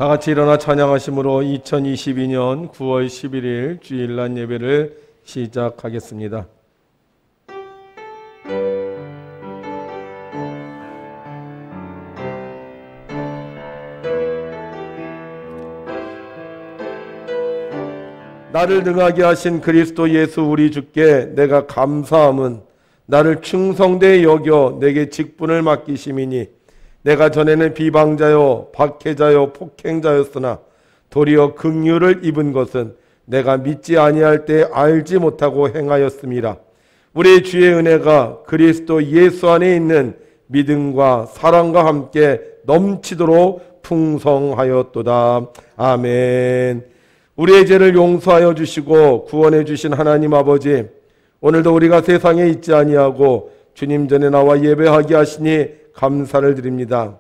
다 같이 일어나 찬양하심으로 2022년 9월 11일 주일날 예배를 시작하겠습니다. 나를 능하게 하신 그리스도 예수 우리 주께 내가 감사함은 나를 충성되이 여겨 내게 직분을 맡기심이니 내가 전에는 비방자요 박해자요 폭행자였으나 도리어 긍휼을 입은 것은 내가 믿지 아니할 때 알지 못하고 행하였음이라. 우리 주의 은혜가 그리스도 예수 안에 있는 믿음과 사랑과 함께 넘치도록 풍성하였도다. 아멘. 우리의 죄를 용서하여 주시고 구원해 주신 하나님 아버지, 오늘도 우리가 세상에 있지 아니하고 주님 전에 나와 예배하게 하시니 감사를 드립니다.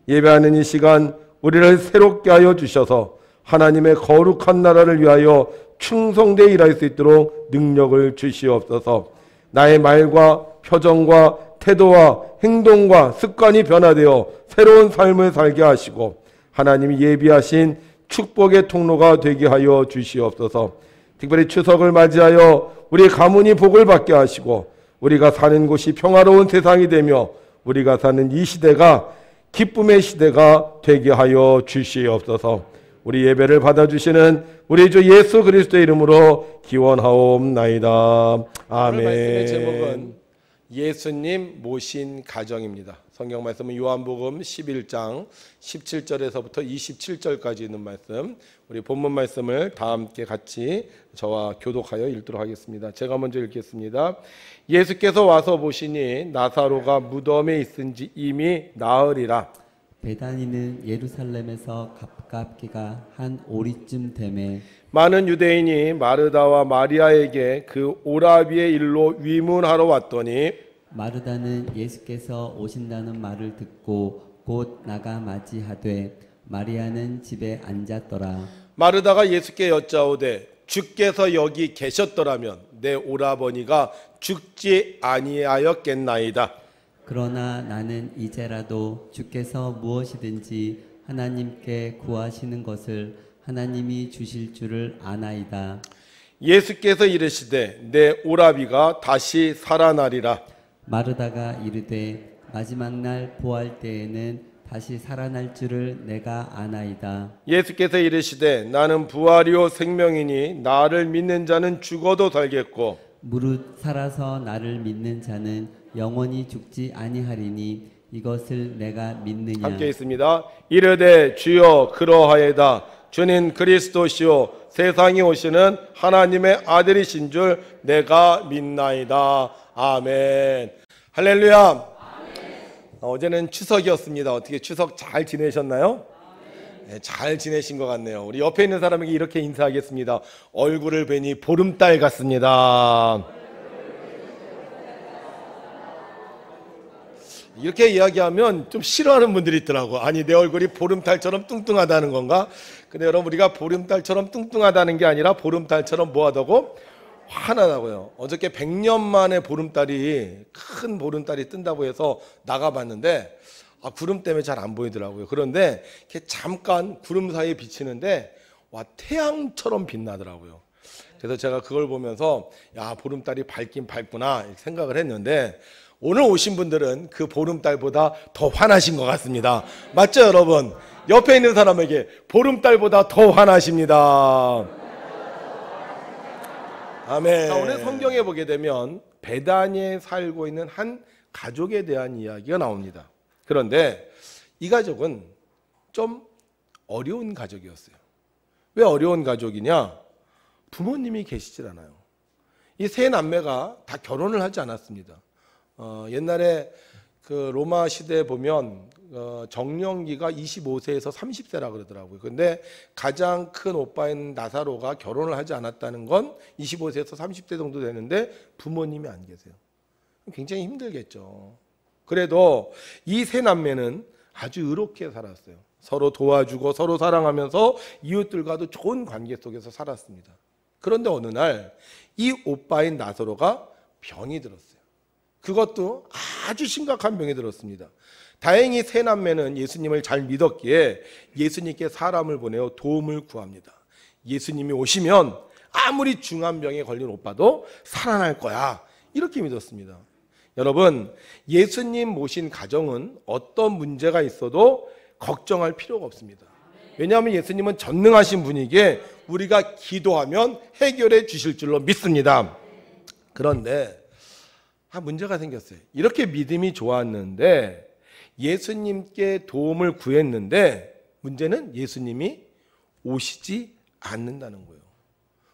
예배하는 이 시간 우리를 새롭게 하여 주셔서 하나님의 거룩한 나라를 위하여 충성되이 일할 수 있도록 능력을 주시옵소서. 나의 말과 표정과 태도와 행동과 습관이 변화되어 새로운 삶을 살게 하시고 하나님이 예비하신 축복의 통로가 되게 하여 주시옵소서. 특별히 추석을 맞이하여 우리 가문이 복을 받게 하시고 우리가 사는 곳이 평화로운 세상이 되며 우리가 사는 이 시대가 기쁨의 시대가 되게 하여 주시옵소서. 우리 예배를 받아주시는 우리 주 예수 그리스도의 이름으로 기원하옵나이다. 아멘. 오늘 말씀의 제목은 예수님 모신 가정입니다. 성경 말씀은 요한복음 11장 17절에서부터 27절까지 있는 말씀, 우리 본문 말씀을 다 함께 같이 저와 교독하여 읽도록 하겠습니다. 제가 먼저 읽겠습니다. 예수께서 와서 보시니 나사로가 무덤에 있은지 이미 나으리라. 베다니는 예루살렘에서 가깝기가 한 오리쯤 되매 많은 유대인이 마르다와 마리아에게 그 오라비의 일로 위문하러 왔더니 마르다는 예수께서 오신다는 말을 듣고 곧 나가 맞이하되 마리아는 집에 앉았더라. 마르다가 예수께 여짜오되 주께서 여기 계셨더라면 내 오라버니가 죽지 아니하였겠나이다. 그러나 나는 이제라도 주께서 무엇이든지 하나님께 구하시는 것을 하나님이 주실 줄을 아나이다. 예수께서 이르시되 내 오라비가 다시 살아나리라. 마르다가 이르되 마지막 날 보할 때에는 다시 살아날 줄을 내가 아나이다. 예수께서 이르시되 나는 부활이요 생명이니 나를 믿는 자는 죽어도 살겠고 무릇 살아서 나를 믿는 자는 영원히 죽지 아니하리니 이것을 내가 믿느냐. 함께 있습니다. 이르되 주여 그러하여다. 주는 그리스도시요 세상에 오시는 하나님의 아들이신 줄 내가 믿나이다. 아멘. 할렐루야. 아멘. 어제는 추석이었습니다. 어떻게 추석 잘 지내셨나요? 네, 잘 지내신 것 같네요. 우리 옆에 있는 사람에게 이렇게 인사하겠습니다. 얼굴을 뵈니 보름달 같습니다. 이렇게 이야기하면 좀 싫어하는 분들이 있더라고. 아니 내 얼굴이 보름달처럼 뚱뚱하다는 건가? 근데 여러분, 우리가 보름달처럼 뚱뚱하다는 게 아니라 보름달처럼 뭐하다고? 환하다고요. 어저께 100년 만에 보름달이, 큰 보름달이 뜬다고 해서 나가봤는데 구름 때문에 잘 안 보이더라고요. 그런데 이렇게 잠깐 구름 사이에 비치는데 와, 태양처럼 빛나더라고요. 그래서 제가 그걸 보면서 야, 보름달이 밝긴 밝구나 이렇게 생각을 했는데, 오늘 오신 분들은 그 보름달보다 더 환하신 것 같습니다. 맞죠, 여러분? 옆에 있는 사람에게 보름달보다 더 환하십니다. 아멘. 자, 오늘 성경에 보게 되면 베다니에 살고 있는 한 가족에 대한 이야기가 나옵니다. 그런데 이 가족은 좀 어려운 가족이었어요. 왜 어려운 가족이냐? 부모님이 계시질 않아요. 이 세 남매가 다 결혼을 하지 않았습니다. 옛날에 그 로마 시대에 보면 정령기가 25세에서 30세라 그러더라고요. 근데 가장 큰 오빠인 나사로가 결혼을 하지 않았다는 건 25세에서 30세 정도 되는데 부모님이 안 계세요. 굉장히 힘들겠죠. 그래도 이 세 남매는 아주 의롭게 살았어요. 서로 도와주고 서로 사랑하면서 이웃들과도 좋은 관계 속에서 살았습니다. 그런데 어느 날 이 오빠인 나사로가 병이 들었어요. 그것도 아주 심각한 병이 들었습니다. 다행히 세 남매는 예수님을 잘 믿었기에 예수님께 사람을 보내어 도움을 구합니다. 예수님이 오시면 아무리 중한 병에 걸린 오빠도 살아날 거야, 이렇게 믿었습니다. 여러분, 예수님 모신 가정은 어떤 문제가 있어도 걱정할 필요가 없습니다. 왜냐하면 예수님은 전능하신 분이기에 우리가 기도하면 해결해 주실 줄로 믿습니다. 그런데 문제가 생겼어요. 이렇게 믿음이 좋았는데 예수님께 도움을 구했는데 문제는 예수님이 오시지 않는다는 거예요.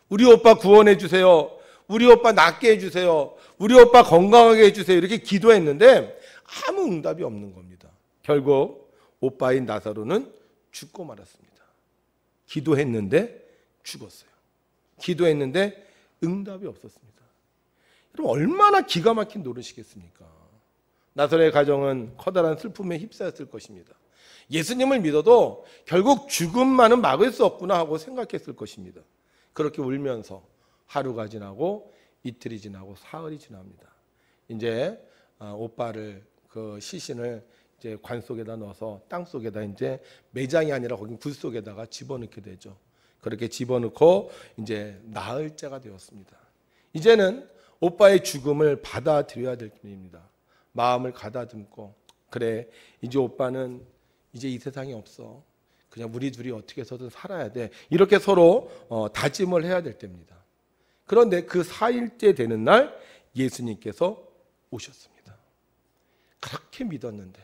우리 오빠 구원해 주세요. 우리 오빠 낫게 해주세요. 우리 오빠 건강하게 해주세요. 이렇게 기도했는데 아무 응답이 없는 겁니다. 결국 오빠인 나사로는 죽고 말았습니다. 기도했는데 죽었어요. 기도했는데 응답이 없었습니다. 여러분, 얼마나 기가 막힌 노릇이겠습니까? 나사로의 가정은 커다란 슬픔에 휩싸였을 것입니다. 예수님을 믿어도 결국 죽음만은 막을 수 없구나 하고 생각했을 것입니다. 그렇게 울면서 하루가 지나고 이틀이 지나고 사흘이 지납니다. 이제 오빠를 그 시신을 이제 관 속에다 넣어서 땅 속에다 이제 매장이 아니라 거기 굴 속에다가 집어넣게 되죠. 그렇게 집어넣고 이제 나흘째가 되었습니다. 이제는 오빠의 죽음을 받아들여야 될 때입니다. 마음을 가다듬고, 그래, 이제 오빠는 이제 이 세상에 없어. 그냥 우리 둘이 어떻게 해서든 살아야 돼. 이렇게 서로 다짐을 해야 될 때입니다. 그런데 그 4일째 되는 날 예수님께서 오셨습니다. 그렇게 믿었는데,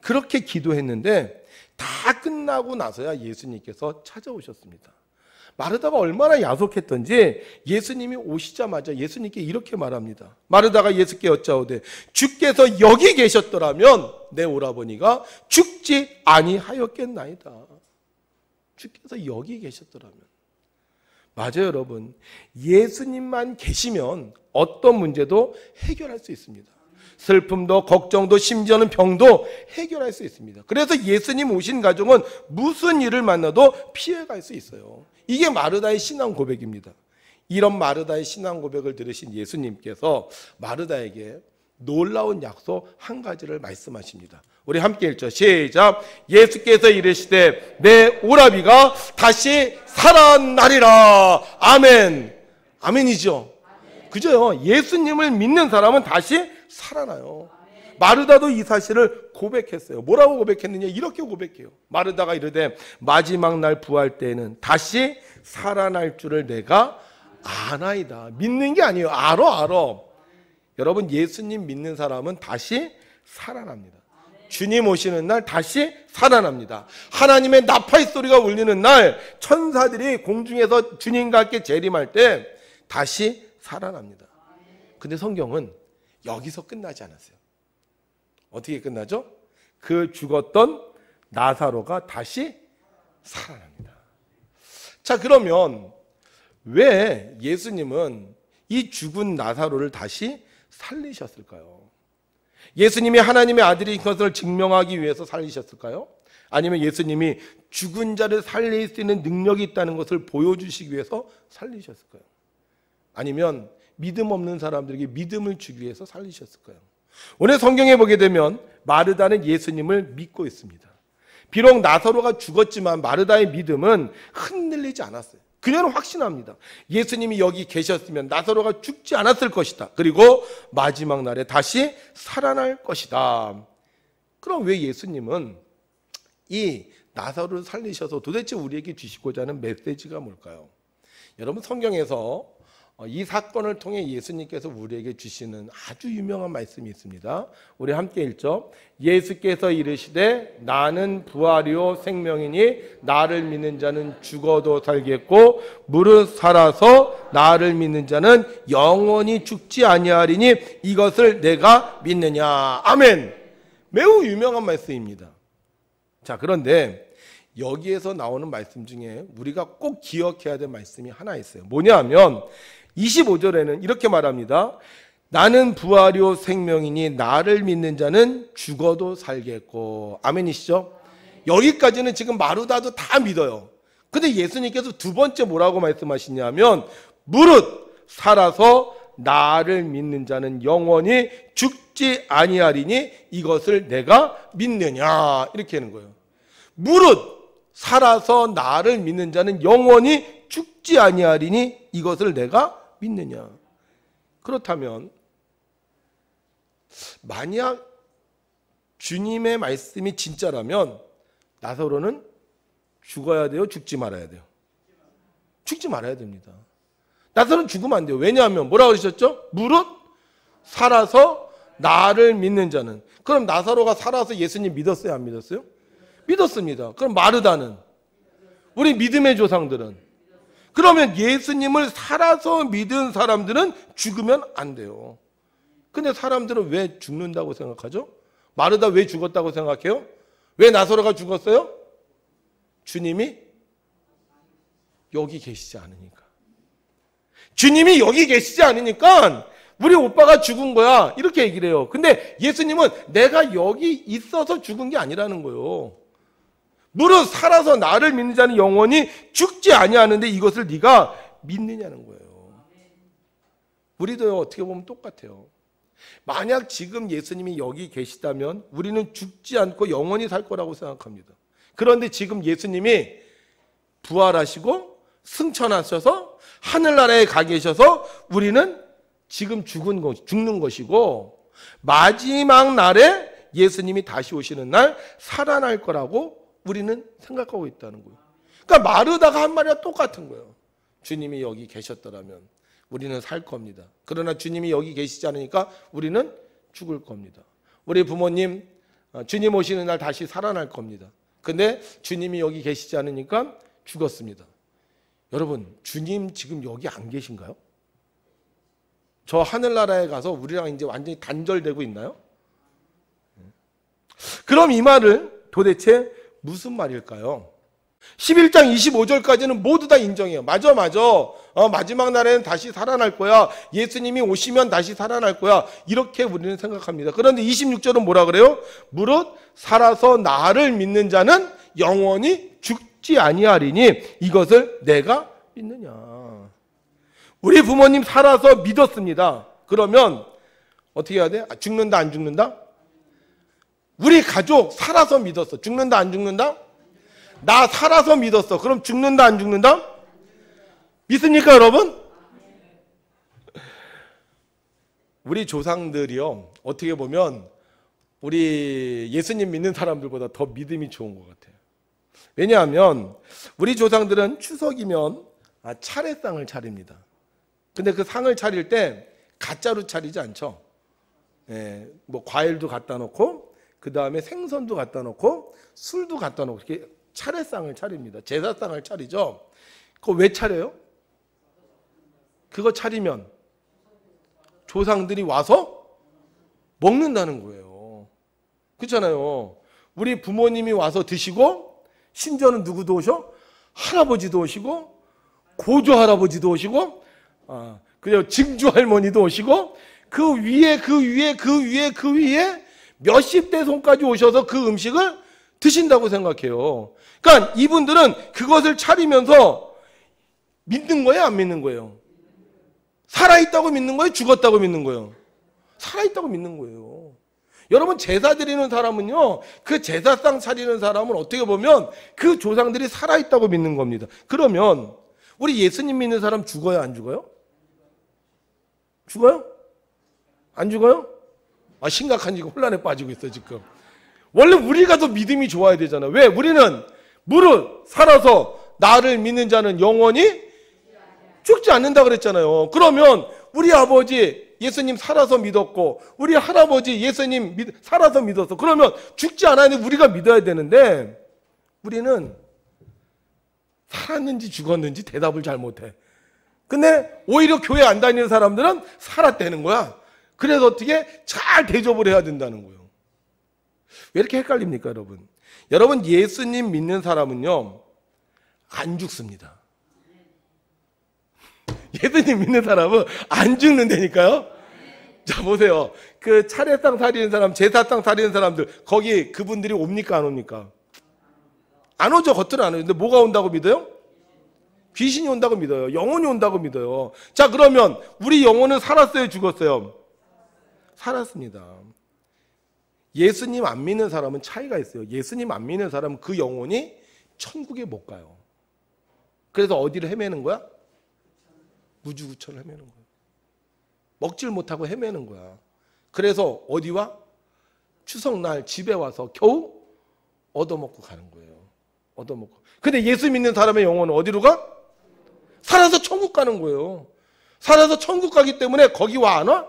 그렇게 기도했는데 다 끝나고 나서야 예수님께서 찾아오셨습니다. 마르다가 얼마나 야속했던지 예수님이 오시자마자 예수님께 이렇게 말합니다. 마르다가 예수께 여짜오되 주께서 여기 계셨더라면 내 오라버니가 죽지 아니하였겠나이다. 주께서 여기 계셨더라면. 맞아요, 여러분. 예수님만 계시면 어떤 문제도 해결할 수 있습니다. 슬픔도 걱정도 심지어는 병도 해결할 수 있습니다. 그래서 예수님 오신 가정은 무슨 일을 만나도 피해갈 수 있어요. 이게 마르다의 신앙 고백입니다. 이런 마르다의 신앙 고백을 들으신 예수님께서 마르다에게 놀라운 약속 한 가지를 말씀하십니다. 우리 함께 읽죠. 시작. 예수께서 이르시되 내 오라비가 다시 살아나리라. 아멘. 아멘이죠. 그죠? 예수님을 믿는 사람은 다시 살아나요. 마르다도 이 사실을 고백했어요. 뭐라고 고백했느냐? 이렇게 고백해요. 마르다가 이르되 마지막 날 부활 때에는 다시 살아날 줄을 내가 아나이다. 믿는 게 아니에요. 알아. 여러분, 예수님 믿는 사람은 다시 살아납니다. 주님 오시는 날 다시 살아납니다. 하나님의 나팔 소리가 울리는 날 천사들이 공중에서 주님과 함께 재림할 때 다시 살아납니다. 근데 성경은 여기서 끝나지 않았어요. 어떻게 끝나죠? 그 죽었던 나사로가 다시 살아납니다. 자, 그러면 왜 예수님은 이 죽은 나사로를 다시 살리셨을까요? 예수님이 하나님의 아들인 것을 증명하기 위해서 살리셨을까요? 아니면 예수님이 죽은 자를 살릴 수 있는 능력이 있다는 것을 보여주시기 위해서 살리셨을까요? 아니면 믿음 없는 사람들에게 믿음을 주기 위해서 살리셨을까요? 오늘 성경에 보게 되면 마르다는 예수님을 믿고 있습니다. 비록 나사로가 죽었지만 마르다의 믿음은 흔들리지 않았어요. 그녀는 확신합니다. 예수님이 여기 계셨으면 나사로가 죽지 않았을 것이다. 그리고 마지막 날에 다시 살아날 것이다. 그럼 왜 예수님은 이 나사로를 살리셔서 도대체 우리에게 주시고자 하는 메시지가 뭘까요? 여러분, 성경에서 이 사건을 통해 예수님께서 우리에게 주시는 아주 유명한 말씀이 있습니다. 우리 함께 읽죠. 예수께서 이르시되 나는 부활이요 생명이니 나를 믿는 자는 죽어도 살겠고 무릇 살아서 나를 믿는 자는 영원히 죽지 아니하리니 이것을 내가 믿느냐. 아멘. 매우 유명한 말씀입니다. 자, 그런데 여기에서 나오는 말씀 중에 우리가 꼭 기억해야 될 말씀이 하나 있어요. 뭐냐 하면 25절에는 이렇게 말합니다. 나는 부활이요 생명이니 나를 믿는 자는 죽어도 살겠고. 아멘이시죠? 여기까지는 지금 마르다도 다 믿어요. 근데 예수님께서 두 번째 뭐라고 말씀하시냐면 무릇 살아서 나를 믿는 자는 영원히 죽지 아니하리니 이것을 내가 믿느냐. 이렇게 하는 거예요. 무릇 살아서 나를 믿는 자는 영원히 죽지 아니하리니 이것을 내가 믿느냐. 그렇다면 만약 주님의 말씀이 진짜라면 나사로는 죽어야 돼요? 죽지 말아야 돼요? 죽지 말아야 됩니다. 나사로는 죽으면 안 돼요. 왜냐하면 뭐라고 그러셨죠? 무릇 살아서 나를 믿는 자는. 그럼 나사로가 살아서 예수님 믿었어요? 안 믿었어요? 믿었습니다. 그럼 마르다는? 우리 믿음의 조상들은? 그러면 예수님을 살아서 믿은 사람들은 죽으면 안 돼요. 근데 사람들은 왜 죽는다고 생각하죠? 마르다 왜 죽었다고 생각해요? 왜 나사로가 죽었어요? 주님이 여기 계시지 않으니까. 주님이 여기 계시지 않으니까 우리 오빠가 죽은 거야. 이렇게 얘기를 해요. 근데 예수님은 내가 여기 있어서 죽은 게 아니라는 거예요. 무릇 살아서 나를 믿는 자는 영원히 죽지 아니하는데 이것을 네가 믿느냐는 거예요. 우리도 어떻게 보면 똑같아요. 만약 지금 예수님이 여기 계시다면 우리는 죽지 않고 영원히 살 거라고 생각합니다. 그런데 지금 예수님이 부활하시고 승천하셔서 하늘나라에 가 계셔서 우리는 지금 죽는 것이고 마지막 날에 예수님이 다시 오시는 날 살아날 거라고 우리는 생각하고 있다는 거예요. 그러니까 마르다가 한 말이랑 똑같은 거예요. 주님이 여기 계셨더라면 우리는 살 겁니다. 그러나 주님이 여기 계시지 않으니까 우리는 죽을 겁니다. 우리 부모님 주님 오시는 날 다시 살아날 겁니다. 근데 주님이 여기 계시지 않으니까 죽었습니다. 여러분, 주님 지금 여기 안 계신가요? 저 하늘나라에 가서 우리랑 이제 완전히 단절되고 있나요? 그럼 이 말을 도대체 무슨 말일까요? 11장 25절까지는 모두 다 인정해요. 맞아. 마지막 날에는 다시 살아날 거야. 예수님이 오시면 다시 살아날 거야. 이렇게 우리는 생각합니다. 그런데 26절은 뭐라 그래요? 무릇 살아서 나를 믿는 자는 영원히 죽지 아니하리니 이것을 내가 믿느냐. 우리 부모님 살아서 믿었습니다. 그러면 어떻게 해야 돼? 죽는다 안 죽는다? 우리 가족 살아서 믿었어. 죽는다 안 죽는다? 나 살아서 믿었어. 그럼 죽는다 안 죽는다? 믿습니까 여러분? 우리 조상들이요, 어떻게 보면 우리 예수님 믿는 사람들보다 더 믿음이 좋은 것 같아요. 왜냐하면 우리 조상들은 추석이면 차례상을 차립니다. 근데 그 상을 차릴 때 가짜로 차리지 않죠. 뭐 과일도 갖다 놓고 그 다음에 생선도 갖다 놓고 술도 갖다 놓고 이렇게 차례상을 차립니다. 제사상을 차리죠. 그거 왜 차려요? 그거 차리면 조상들이 와서 먹는다는 거예요. 그렇잖아요. 우리 부모님이 와서 드시고 심지어는 누구도 오셔? 할아버지도 오시고 고조 할아버지도 오시고 그리고 증조 할머니도 오시고 그 위에 몇십 대 손까지 오셔서 그 음식을 드신다고 생각해요. 그러니까 이분들은 그것을 차리면서 믿는 거예요, 안 믿는 거예요? 살아있다고 믿는 거예요, 죽었다고 믿는 거예요? 살아있다고 믿는 거예요. 여러분, 제사 드리는 사람은요, 그 제사상 차리는 사람은 어떻게 보면 그 조상들이 살아있다고 믿는 겁니다. 그러면 우리 예수님 믿는 사람 죽어요, 안 죽어요? 죽어요? 안 죽어요? 심각한 지금 혼란에 빠지고 있어 지금. 원래 우리가 더 믿음이 좋아야 되잖아. 왜? 우리는 무릇 살아서 나를 믿는 자는 영원히 죽지 않는다 그랬잖아요. 그러면 우리 아버지 예수님 살아서 믿었고 우리 할아버지 예수님 살아서 믿었어. 그러면 죽지 않았는데 우리가 믿어야 되는데 우리는 살았는지 죽었는지 대답을 잘 못해. 근데 오히려 교회 안 다니는 사람들은 살았다는 거야. 그래서 어떻게 잘 대접을 해야 된다는 거예요. 왜 이렇게 헷갈립니까 여러분? 여러분, 예수님 믿는 사람은요 안 죽습니다. 예수님 믿는 사람은 안 죽는다니까요. 자 보세요. 그 차례상 차리는 사람, 제사상 차리는 사람들, 거기 그분들이 옵니까 안 옵니까? 안 오죠. 겉으로 안 오죠. 근데 뭐가 온다고 믿어요? 귀신이 온다고 믿어요? 영혼이 온다고 믿어요? 자, 그러면 우리 영혼은 살았어요? 죽었어요? 살았습니다. 예수님 안 믿는 사람은 차이가 있어요. 예수님 안 믿는 사람은 그 영혼이 천국에 못 가요. 그래서 어디를 헤매는 거야? 무주구천을 헤매는 거야. 먹질 못하고 헤매는 거야. 그래서 어디와? 추석날 집에 와서 겨우 얻어먹고 가는 거예요. 얻어먹고. 근데 예수 믿는 사람의 영혼은 어디로 가? 살아서 천국 가는 거예요. 살아서 천국 가기 때문에 거기 와 안 와?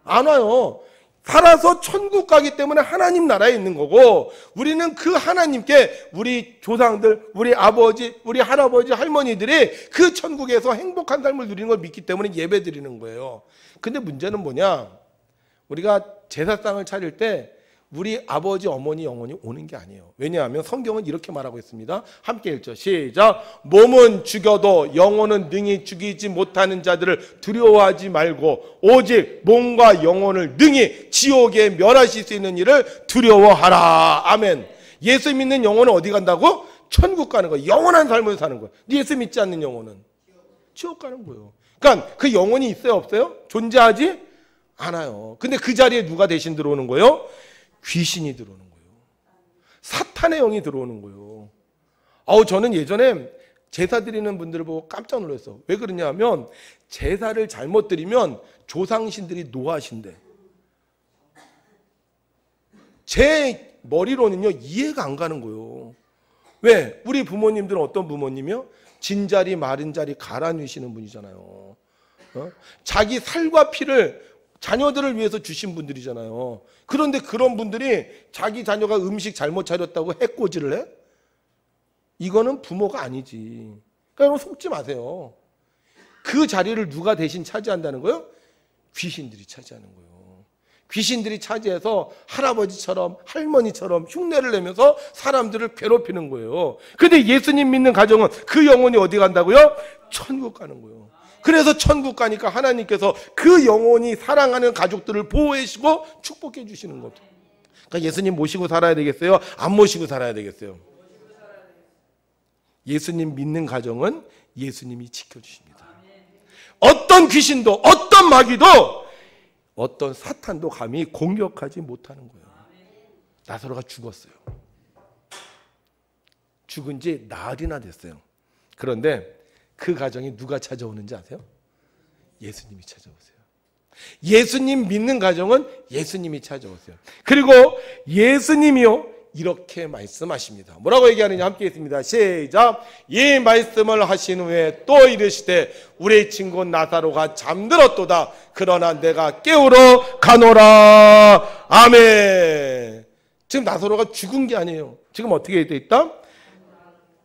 안 와요. 살아서 천국 가기 때문에 하나님 나라에 있는 거고, 우리는 그 하나님께 우리 조상들, 우리 아버지, 우리 할아버지, 할머니들이 그 천국에서 행복한 삶을 누리는 걸 믿기 때문에 예배 드리는 거예요. 근데 문제는 뭐냐? 우리가 제사상을 차릴 때 우리 아버지, 어머니, 영혼이 오는 게 아니에요. 왜냐하면 성경은 이렇게 말하고 있습니다. 함께 읽죠. 시작. 몸은 죽여도 영혼은 능히 죽이지 못하는 자들을 두려워하지 말고 오직 몸과 영혼을 능히 지옥에 멸하실 수 있는 일을 두려워하라. 아멘. 예수 믿는 영혼은 어디 간다고? 천국 가는 거예요. 영원한 삶을 사는 거예요. 예수 믿지 않는 영혼은 지옥 가는 거예요. 그러니까 그 영혼이 있어요, 없어요? 존재하지 않아요. 근데 그 자리에 누가 대신 들어오는 거예요? 귀신이 들어오는 거예요. 사탄의 영이 들어오는 거예요. 저는 예전에 제사 드리는 분들을 보고 깜짝 놀랐어. 왜 그러냐 하면 제사를 잘못 드리면 조상신들이 노하신대. 제 머리로는요 이해가 안 가는 거예요. 왜? 우리 부모님들은 어떤 부모님이요? 진자리 마른자리 갈아 넣으시는 분이잖아요. 자기 살과 피를 자녀들을 위해서 주신 분들이잖아요. 그런데 그런 분들이 자기 자녀가 음식 잘못 차렸다고 해코지를 해? 이거는 부모가 아니지. 그러니까 여러분 속지 마세요. 그 자리를 누가 대신 차지한다는 거예요? 귀신들이 차지하는 거예요. 귀신들이 차지해서 할아버지처럼 할머니처럼 흉내를 내면서 사람들을 괴롭히는 거예요. 근데 예수님 믿는 가정은 그 영혼이 어디 간다고요? 천국 가는 거예요. 그래서 천국 가니까 하나님께서 그 영혼이 사랑하는 가족들을 보호해 주시고 축복해 주시는 거죠. 그러니까 예수님 모시고 살아야 되겠어요? 안 모시고 살아야 되겠어요? 예수님 믿는 가정은 예수님이 지켜주십니다. 어떤 귀신도 어떤 마귀도 어떤 사탄도 감히 공격하지 못하는 거예요. 나사로가 죽었어요. 죽은 지 나흘이나 됐어요. 그런데 그 가정이 누가 찾아오는지 아세요? 예수님이 찾아오세요. 예수님 믿는 가정은 예수님이 찾아오세요. 그리고 예수님이요 이렇게 말씀하십니다. 뭐라고 얘기하느냐 함께 있습니다. 시작. 이 말씀을 하신 후에 또 이르시되 우리 친구 나사로가 잠들었도다. 그러나 내가 깨우러 가노라. 아멘. 지금 나사로가 죽은 게 아니에요. 지금 어떻게 되어 있다?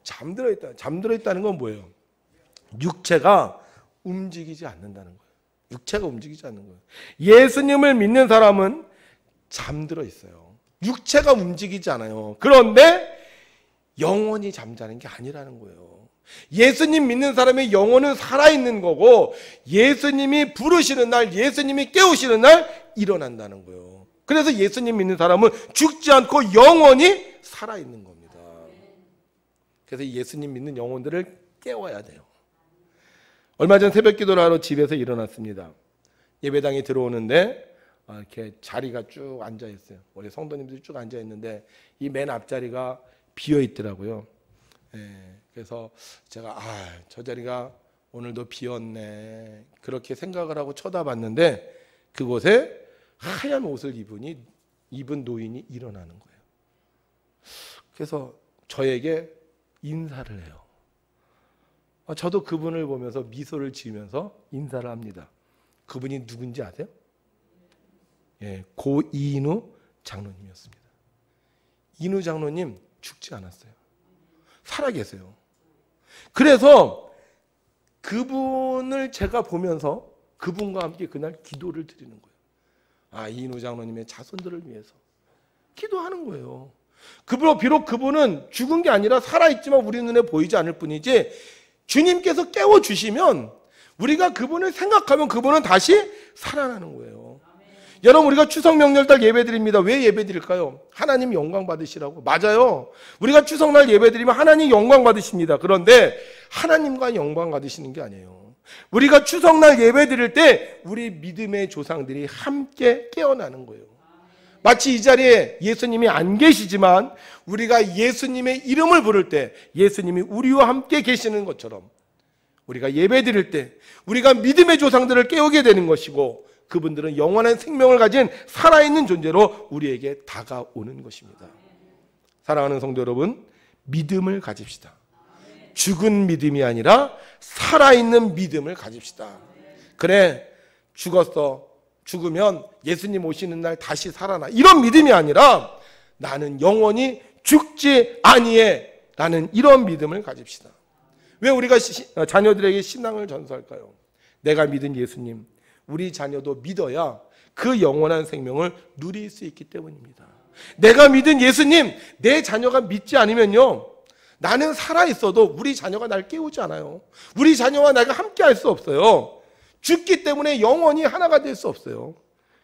잠들어 있다. 잠들어 있다는 건 뭐예요? 육체가 움직이지 않는다는 거예요. 육체가 움직이지 않는 거예요. 예수님을 믿는 사람은 잠들어 있어요. 육체가 움직이지 않아요. 그런데 영혼이 잠자는 게 아니라는 거예요. 예수님 믿는 사람의 영혼은 살아있는 거고 예수님이 부르시는 날, 예수님이 깨우시는 날 일어난다는 거예요. 그래서 예수님 믿는 사람은 죽지 않고 영원히 살아있는 겁니다. 그래서 예수님 믿는 영혼들을 깨워야 돼요. 얼마 전 새벽 기도를 하러 집에서 일어났습니다. 예배당에 들어오는데 이렇게 자리가 쭉 앉아 있어요. 원래 성도님들이 쭉 앉아 있는데 이 맨 앞자리가 비어 있더라고요. 그래서 제가 저 자리가 오늘도 비었네 그렇게 생각을 하고 쳐다봤는데 그곳에 하얀 옷을 입은 노인이 일어나는 거예요. 그래서 저에게 인사를 해요. 저도 그분을 보면서 미소를 지으면서 인사를 합니다. 그분이 누군지 아세요? 고 이인우 장로님이었습니다. 이인우 장로님 죽지 않았어요. 살아계세요. 그래서 그분을 제가 보면서 그분과 함께 그날 기도를 드리는 거예요. 이인우 장로님의 자손들을 위해서 기도하는 거예요. 비록 그분은 죽은 게 아니라 살아있지만 우리 눈에 보이지 않을 뿐이지 주님께서 깨워주시면 우리가 그분을 생각하면 그분은 다시 살아나는 거예요. 여러분, 우리가 추석 명절달 예배드립니다. 왜 예배드릴까요? 하나님 영광 받으시라고. 맞아요. 우리가 추석날 예배드리면 하나님 영광 받으십니다. 그런데 하나님과 영광 받으시는 게 아니에요. 우리가 추석날 예배드릴 때 우리 믿음의 조상들이 함께 깨어나는 거예요. 마치 이 자리에 예수님이 안 계시지만 우리가 예수님의 이름을 부를 때 예수님이 우리와 함께 계시는 것처럼 우리가 예배드릴 때 우리가 믿음의 조상들을 깨우게 되는 것이고, 그분들은 영원한 생명을 가진 살아있는 존재로 우리에게 다가오는 것입니다. 사랑하는 성도 여러분, 믿음을 가집시다. 죽은 믿음이 아니라 살아있는 믿음을 가집시다. 그래, 죽었어. 죽으면 예수님 오시는 날 다시 살아나. 이런 믿음이 아니라 나는 영원히 죽지 아니해. 라는 이런 믿음을 가집시다. 왜 우리가 자녀들에게 신앙을 전수할까요? 내가 믿은 예수님, 우리 자녀도 믿어야 그 영원한 생명을 누릴 수 있기 때문입니다. 내가 믿은 예수님, 내 자녀가 믿지 않으면요, 나는 살아있어도 우리 자녀가 날 깨우지 않아요. 우리 자녀와 내가 함께 할 수 없어요. 죽기 때문에 영원히 하나가 될 수 없어요.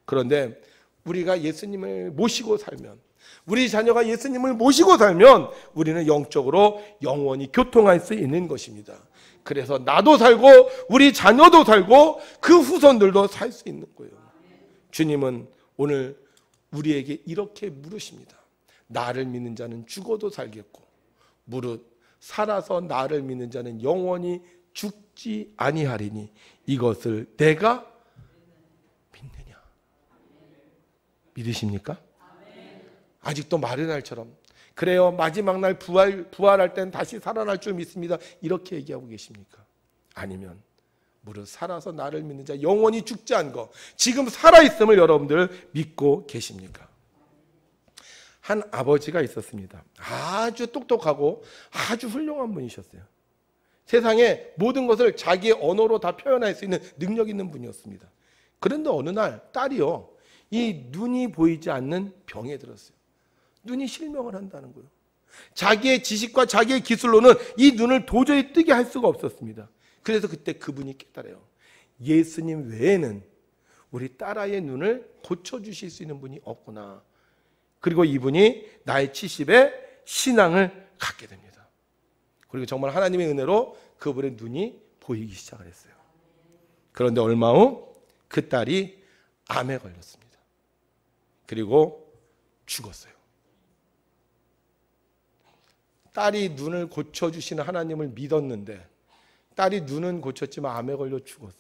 그런데 우리가 예수님을 모시고 살면, 우리 자녀가 예수님을 모시고 살면 우리는 영적으로 영원히 교통할 수 있는 것입니다. 그래서 나도 살고 우리 자녀도 살고 그 후손들도 살 수 있는 거예요. 주님은 오늘 우리에게 이렇게 물으십니다. 나를 믿는 자는 죽어도 살겠고 무릇 살아서 나를 믿는 자는 영원히 죽지 아니하리니 이것을 내가 믿느냐? 믿으십니까? 아직도 마른 날처럼 그래요, 마지막 날 부활할 땐 다시 살아날 줄 믿습니다, 이렇게 얘기하고 계십니까? 아니면 무릇 살아서 나를 믿는 자 영원히 죽지 않고 지금 살아있음을 여러분들 믿고 계십니까? 한 아버지가 있었습니다. 아주 똑똑하고 아주 훌륭한 분이셨어요. 세상에 모든 것을 자기의 언어로 다 표현할 수 있는 능력 있는 분이었습니다. 그런데 어느 날 딸이요, 이 눈이 보이지 않는 병에 들었어요. 눈이 실명을 한다는 거예요. 자기의 지식과 자기의 기술로는 이 눈을 도저히 뜨게 할 수가 없었습니다. 그래서 그때 그분이 깨달아요. 예수님 외에는 우리 딸아이의 눈을 고쳐주실 수 있는 분이 없구나. 그리고 이분이 나이 70에 신앙을 갖게 됩니다. 그리고 정말 하나님의 은혜로 그분의 눈이 보이기 시작을 했어요. 그런데 얼마 후 그 딸이 암에 걸렸습니다. 그리고 죽었어요. 딸이 눈을 고쳐주시는 하나님을 믿었는데 딸이 눈은 고쳤지만 암에 걸려 죽었어.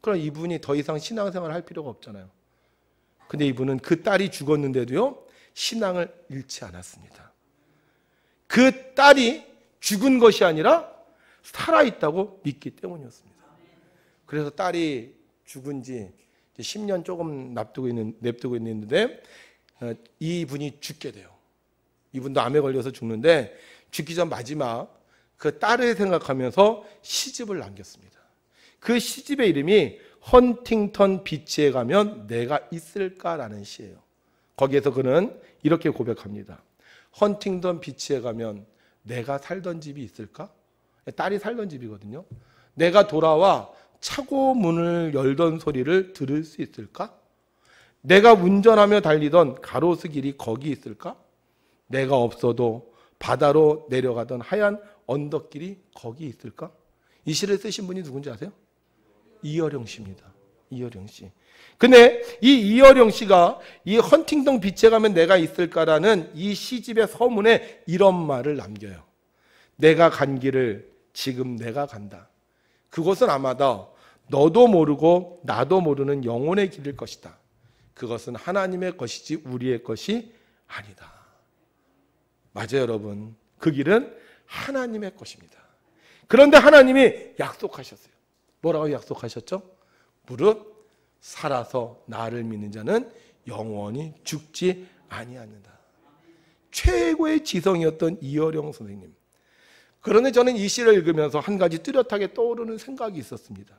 그럼 이분이 더 이상 신앙생활을 할 필요가 없잖아요. 근데 이분은 그 딸이 죽었는데도요, 신앙을 잃지 않았습니다. 그 딸이 죽은 것이 아니라 살아있다고 믿기 때문이었습니다. 그래서 딸이 죽은 지 10년 조금 냅두고 있는데 이분이 죽게 돼요. 이분도 암에 걸려서 죽는데 죽기 전 마지막 그 딸을 생각하면서 시집을 남겼습니다. 그 시집의 이름이 헌팅턴 비치에 가면 내가 있을까라는 시예요. 거기에서 그는 이렇게 고백합니다. 헌팅턴 비치에 가면 내가 살던 집이 있을까? 딸이 살던 집이거든요. 내가 돌아와 차고 문을 열던 소리를 들을 수 있을까? 내가 운전하며 달리던 가로수길이 거기 있을까? 내가 없어도 바다로 내려가던 하얀 언덕길이 거기 있을까? 이 시를 쓰신 분이 누군지 아세요? 이어령 씨입니다. 이어령 씨. 근데 이 이어령 씨가 이 헌팅턴 비치에 가면 내가 있을까라는 이 시집의 서문에 이런 말을 남겨요. 내가 간 길을 지금 내가 간다. 그것은 아마도 너도 모르고 나도 모르는 영혼의 길일 것이다. 그것은 하나님의 것이지 우리의 것이 아니다. 맞아요, 여러분. 그 길은 하나님의 것입니다. 그런데 하나님이 약속하셨어요. 뭐라고 약속하셨죠? 무릇 살아서 나를 믿는 자는 영원히 죽지 아니하는다. 최고의 지성이었던 이어령 선생님. 그런데 저는 이 시를 읽으면서 한 가지 뚜렷하게 떠오르는 생각이 있었습니다.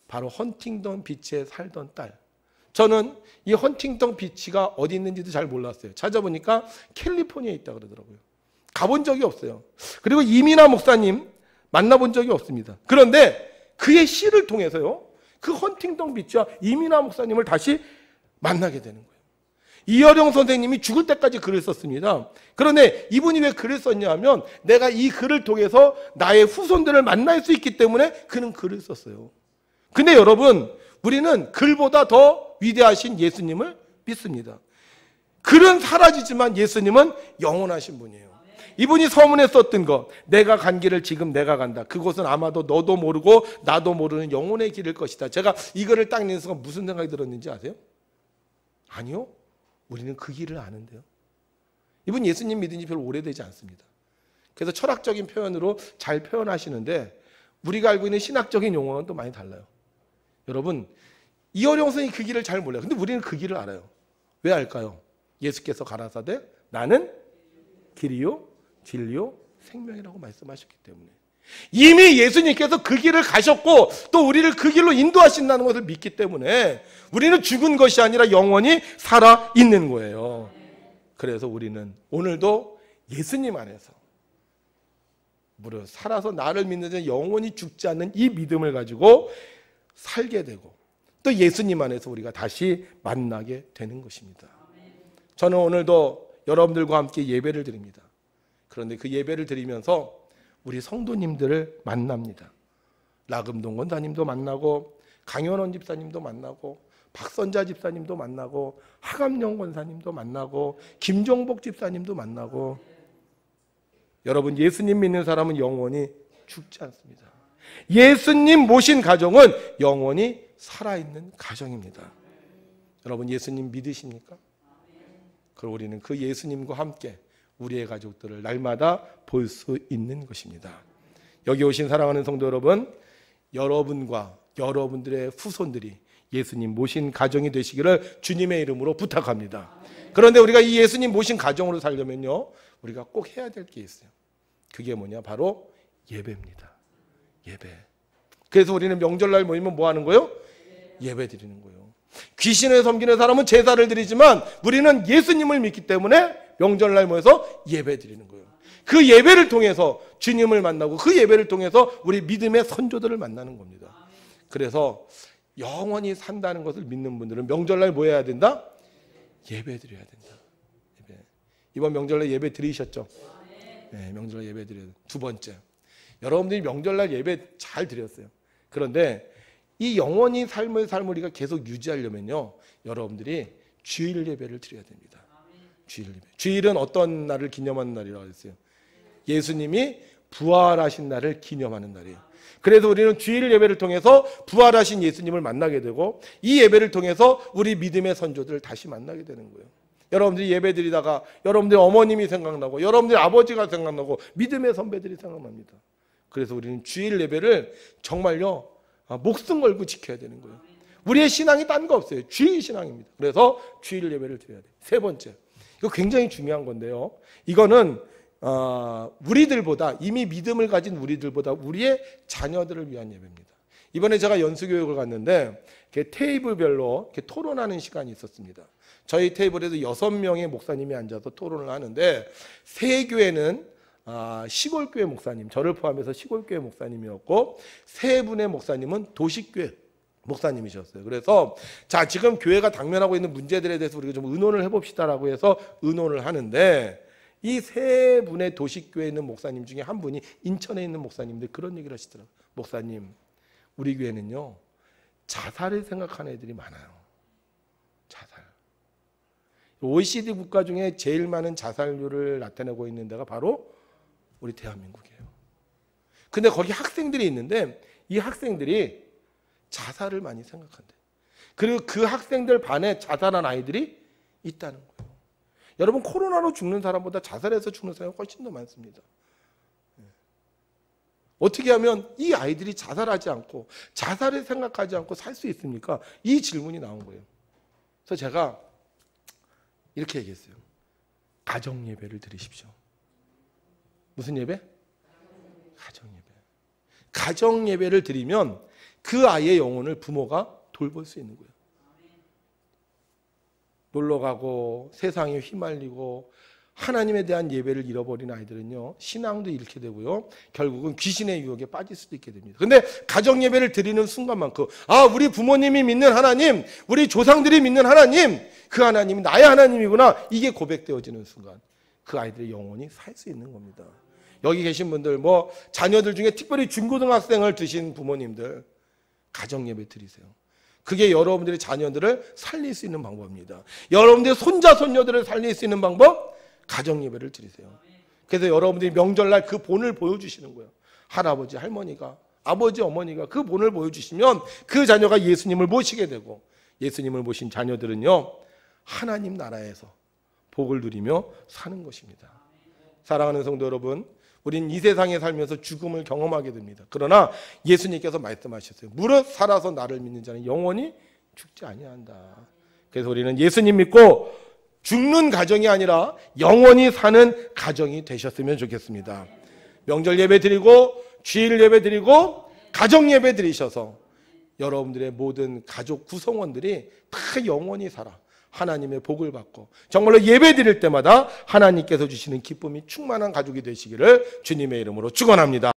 바로 헌팅턴 비치에 살던 딸. 저는 이 헌팅턴 비치가 어디 있는지도 잘 몰랐어요. 찾아보니까 캘리포니아에 있다 그러더라고요. 가본 적이 없어요. 그리고 이민아 목사님 만나본 적이 없습니다. 그런데 그의 시를 통해서요, 그 헌팅턴 비치와 이민아 목사님을 다시 만나게 되는 거예요. 이어령 선생님이 죽을 때까지 글을 썼습니다. 그런데 이분이 왜 글을 썼냐 하면 내가 이 글을 통해서 나의 후손들을 만날 수 있기 때문에 그는 글을 썼어요. 근데 여러분, 우리는 글보다 더 위대하신 예수님을 믿습니다. 글은 사라지지만 예수님은 영원하신 분이에요. 이분이 서문에 썼던 것, 내가 간 길을 지금 내가 간다. 그곳은 아마도 너도 모르고 나도 모르는 영혼의 길일 것이다. 제가 이 글을 딱 읽는 순간 무슨 생각이 들었는지 아세요? 아니요. 우리는 그 길을 아는데요. 이분 예수님 믿은 지 별로 오래되지 않습니다. 그래서 철학적인 표현으로 잘 표현하시는데 우리가 알고 있는 신학적인 용어는 또 많이 달라요. 여러분, 이어령 선생님이 그 길을 잘 몰라요. 근데 우리는 그 길을 알아요. 왜 알까요? 예수께서 가라사대 나는 길이요 진리요 생명이라고 말씀하셨기 때문에. 이미 예수님께서 그 길을 가셨고 또 우리를 그 길로 인도하신다는 것을 믿기 때문에 우리는 죽은 것이 아니라 영원히 살아있는 거예요. 그래서 우리는 오늘도 예수님 안에서 무려 살아서 나를 믿는 자는 영원히 죽지 않는 이 믿음을 가지고 살게 되고 또 예수님 안에서 우리가 다시 만나게 되는 것입니다. 저는 오늘도 여러분들과 함께 예배를 드립니다. 그런데 그 예배를 드리면서 우리 성도님들을 만납니다. 라금동 권사님도 만나고 강현원 집사님도 만나고 박선자 집사님도 만나고 하감영 권사님도 만나고 김종복 집사님도 만나고. 여러분, 예수님 믿는 사람은 영원히 죽지 않습니다. 예수님 모신 가정은 영원히 살아있는 가정입니다. 여러분, 예수님 믿으십니까? 그리고 우리는 그 예수님과 함께 우리의 가족들을 날마다 볼 수 있는 것입니다. 여기 오신 사랑하는 성도 여러분, 여러분과 여러분들의 후손들이 예수님 모신 가정이 되시기를 주님의 이름으로 부탁합니다. 그런데 우리가 이 예수님 모신 가정으로 살려면요, 우리가 꼭 해야 될 게 있어요. 그게 뭐냐? 바로 예배입니다. 예배. 그래서 우리는 명절날 모이면 뭐 하는 거예요? 예배 드리는 거예요. 귀신을 섬기는 사람은 제사를 드리지만 우리는 예수님을 믿기 때문에 명절날 모여서 예배 드리는 거예요. 그 예배를 통해서 주님을 만나고 그 예배를 통해서 우리 믿음의 선조들을 만나는 겁니다. 그래서 영원히 산다는 것을 믿는 분들은 명절날 뭐 해야 된다? 예배 드려야 된다. 예배. 이번 명절날 예배 드리셨죠? 네, 명절날 예배 드려야 돼요. 두 번째, 여러분들이 명절날 예배 잘 드렸어요. 그런데 이 영원히 삶을 우리가 계속 유지하려면요, 여러분들이 주일 예배를 드려야 됩니다. 주일 예배. 주일은 어떤 날을 기념하는 날이라고 했어요? 예수님이 부활하신 날을 기념하는 날이에요. 그래서 우리는 주일 예배를 통해서 부활하신 예수님을 만나게 되고 이 예배를 통해서 우리 믿음의 선조들을 다시 만나게 되는 거예요. 여러분들이 예배 드리다가 여러분들의 어머님이 생각나고 여러분들의 아버지가 생각나고 믿음의 선배들이 생각납니다. 그래서 우리는 주일 예배를 정말요, 목숨 걸고 지켜야 되는 거예요. 우리의 신앙이 딴 거 없어요. 주일 신앙입니다. 그래서 주일 예배를 드려야 돼요. 세 번째, 이거 굉장히 중요한 건데요, 이거는 우리들보다, 이미 믿음을 가진 우리들보다 우리의 자녀들을 위한 예배입니다. 이번에 제가 연수교육을 갔는데 테이블별로 토론하는 시간이 있었습니다. 저희 테이블에서 6명의 목사님이 앉아서 토론을 하는데 세 교회는 시골교회 목사님, 저를 포함해서 시골교회 목사님이었고 세 분의 목사님은 도시교회 목사님이셨어요. 그래서 자, 지금 교회가 당면하고 있는 문제들에 대해서 우리가 좀 의논을 해봅시다라고 해서 의논을 하는데 이 세 분의 도시교회에 있는 목사님 중에 한 분이 인천에 있는 목사님인데 그런 얘기를 하시더라고요. 목사님, 우리 교회는요, 자살을 생각하는 애들이 많아요. 자살. OECD 국가 중에 제일 많은 자살률을 나타내고 있는 데가 바로 우리 대한민국이에요. 근데 거기 학생들이 있는데 이 학생들이 자살을 많이 생각한대. 그리고 그 학생들 반에 자살한 아이들이 있다는 거예요. 여러분, 코로나로 죽는 사람보다 자살해서 죽는 사람이 훨씬 더 많습니다. 어떻게 하면 이 아이들이 자살하지 않고 자살을 생각하지 않고 살 수 있습니까? 이 질문이 나온 거예요. 그래서 제가 이렇게 얘기했어요. 가정 예배를 드리십시오. 무슨 예배? 가정 예배. 가정 예배를 드리면 그 아이의 영혼을 부모가 돌볼 수 있는 거예요. 놀러 가고 세상에 휘말리고 하나님에 대한 예배를 잃어버린 아이들은요, 신앙도 잃게 되고요, 결국은 귀신의 유혹에 빠질 수도 있게 됩니다. 근데 가정 예배를 드리는 순간만큼, 우리 부모님이 믿는 하나님, 우리 조상들이 믿는 하나님, 그 하나님이 나의 하나님이구나, 이게 고백되어지는 순간 그 아이들의 영혼이 살 수 있는 겁니다. 여기 계신 분들, 자녀들 중에 특별히 중고등학생을 두신 부모님들, 가정 예배 드리세요. 그게 여러분들의 자녀들을 살릴 수 있는 방법입니다. 여러분들의 손자, 손녀들을 살릴 수 있는 방법, 가정 예배를 드리세요. 그래서 여러분들이 명절날 그 본을 보여주시는 거예요. 할아버지, 할머니가, 아버지, 어머니가 그 본을 보여주시면 그 자녀가 예수님을 모시게 되고, 예수님을 모신 자녀들은요, 하나님 나라에서 복을 누리며 사는 것입니다. 사랑하는 성도 여러분, 우린 이 세상에 살면서 죽음을 경험하게 됩니다. 그러나 예수님께서 말씀하셨어요. 무릇 살아서 나를 믿는 자는 영원히 죽지 아니한다. 그래서 우리는 예수님 믿고 죽는 가정이 아니라 영원히 사는 가정이 되셨으면 좋겠습니다. 명절 예배 드리고 주일 예배 드리고 가정 예배 드리셔서 여러분들의 모든 가족 구성원들이 다 영원히 살아 하나님의 복을 받고 정말로 예배 드릴 때마다 하나님께서 주시는 기쁨이 충만한 가족이 되시기를 주님의 이름으로 축원합니다.